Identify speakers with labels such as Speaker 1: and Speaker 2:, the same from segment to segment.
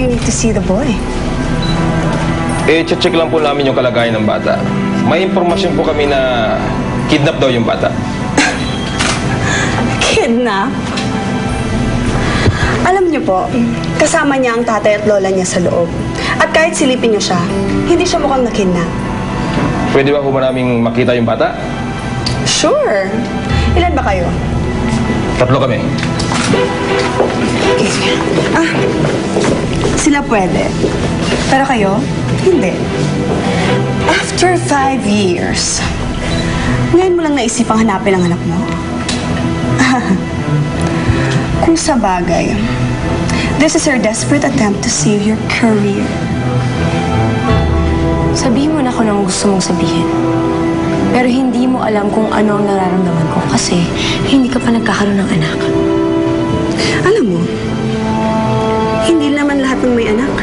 Speaker 1: you need to see the boy?
Speaker 2: Check lang po namin yung kalagayan ng bata. May impormasyon po kami na kidnap daw yung bata.
Speaker 1: Kidnap? Alam niyo po, kasama niya ang tatay at lola niya sa loob. At kahit silipin niyo siya, hindi siya mukhang na-kidnap.
Speaker 2: Pwede ba po naming makita yung bata?
Speaker 1: Sure. Ilan ba kayo?
Speaker 2: 3 kami.
Speaker 1: Sila pwede. Pero kayo, hindi. After 5 years, ngayon mo lang naisipang hanapin ang anak mo? Kung sa bagay, this is her desperate attempt to save your career.
Speaker 3: Sabihin mo na kung anong gusto mong sabihin. Pero hindi mo alam kung ano ang nararamdaman ko kasi hindi ka pa nagkakaroon ng anak.
Speaker 1: Alam mo, hindi naman lahat ng may anak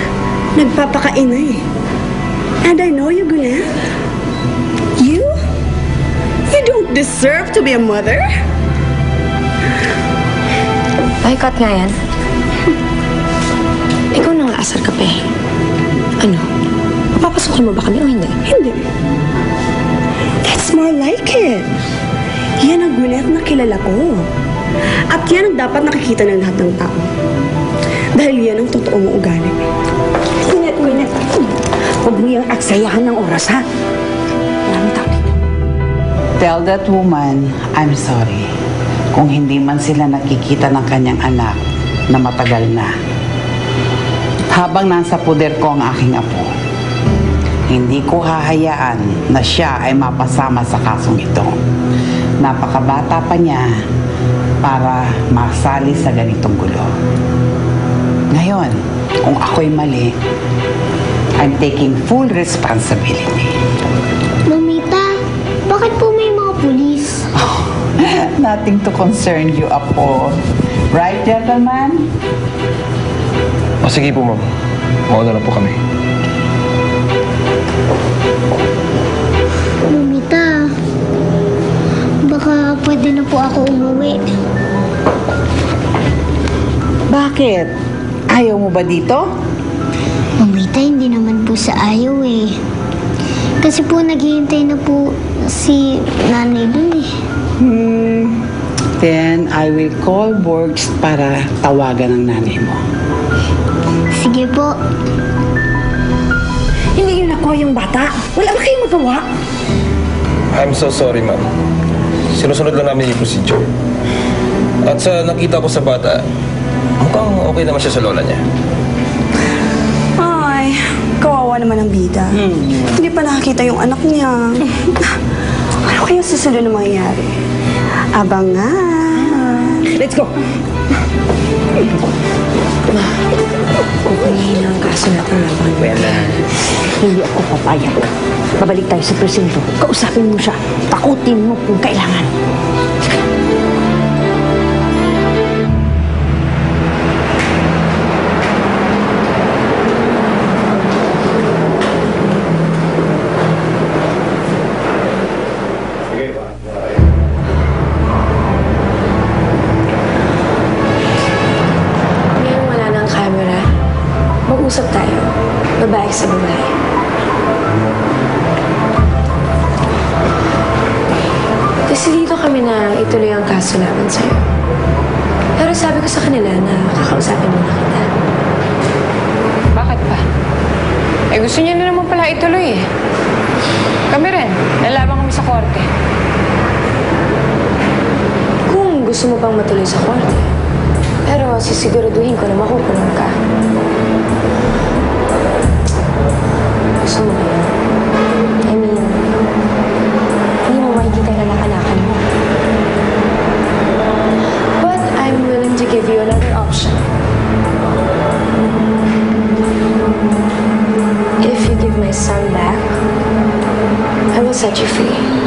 Speaker 1: nagpapakaina eh. And I know you, Guna. You don't deserve to be a mother.
Speaker 3: Ay, cut nga yan. Ikaw nang aasar ka pa eh. Ano? Papapasukin mo ba kami o hindi?
Speaker 1: Hindi. That's more like it. Yan ang Gwyneth na kilala ko. At yan ang dapat nakikita ng lahat ng tao. Dahil yan ang totoo mo ugali.
Speaker 4: Gwyneth. Huwag mo yung aksayahan ng oras, ha? Marami tao dito.
Speaker 5: Tell that woman, I'm sorry. Kung hindi man sila nakikita ng kanyang anak na matagal na. Habang nasa poder ko ang aking apo, hindi ko hahayaan na siya ay mapasama sa kasong ito. Napakabata pa niya para masali sa ganitong gulo. Ngayon, kung ako'y mali, I'm taking full responsibility.
Speaker 6: Mamita, bakit po may mga pulis?
Speaker 5: Nothing to concern you, Apo. Right, gentlemen?
Speaker 2: Sige po, ma'am. Mauna na po kami.
Speaker 6: Mamita, baka pwede na po ako umuwi.
Speaker 5: Bakit? Ayaw mo ba dito?
Speaker 6: Mamita, hindi naman po sa ayaw eh. Kasi po naghihintay na po si nanay dun eh.
Speaker 5: Then, I will call Borgs para tawagan ang nanay mo.
Speaker 6: Sige po.
Speaker 4: Hindi yun ako yung bata. Wala ba kayong magawa?
Speaker 2: I'm so sorry, ma'am. Sinusunod lang namin yung procedure. At sa nakita ko sa bata, mukhang okay naman siya sa lola niya.
Speaker 1: Ay, kawawa naman ang bida. Hindi pa nakakita yung anak niya. Ano kaya susunod na mangyayari? Abangan.
Speaker 4: Let's go.
Speaker 3: Kukunin ang kaso natin laban.
Speaker 4: Hindi ako papayag. Babalik tayo sa presinto. Kausapin mo siya. Takutin mo kung kailangan.
Speaker 3: Ngayon wala ng camera. Mag-usap tayo. Babae sa babae. Kasi dito kami na ituloy ang kaso laban sa'yo. Pero sabi ko sa kanila na kakausapin mo na kita.
Speaker 7: Bakit pa? Eh gusto niya na naman pala ituloy eh. Kami rin. Lalaban kami sa korte.
Speaker 3: Kung gusto mo pang matuloy sa korte. Pero sisiguraduhin ko na makukulong ka. Gusto mo ba yun? I mean, hindi mo makikita yung anak-anakan mo. But I'm willing to give you another option. If you give my son back, I will set you free.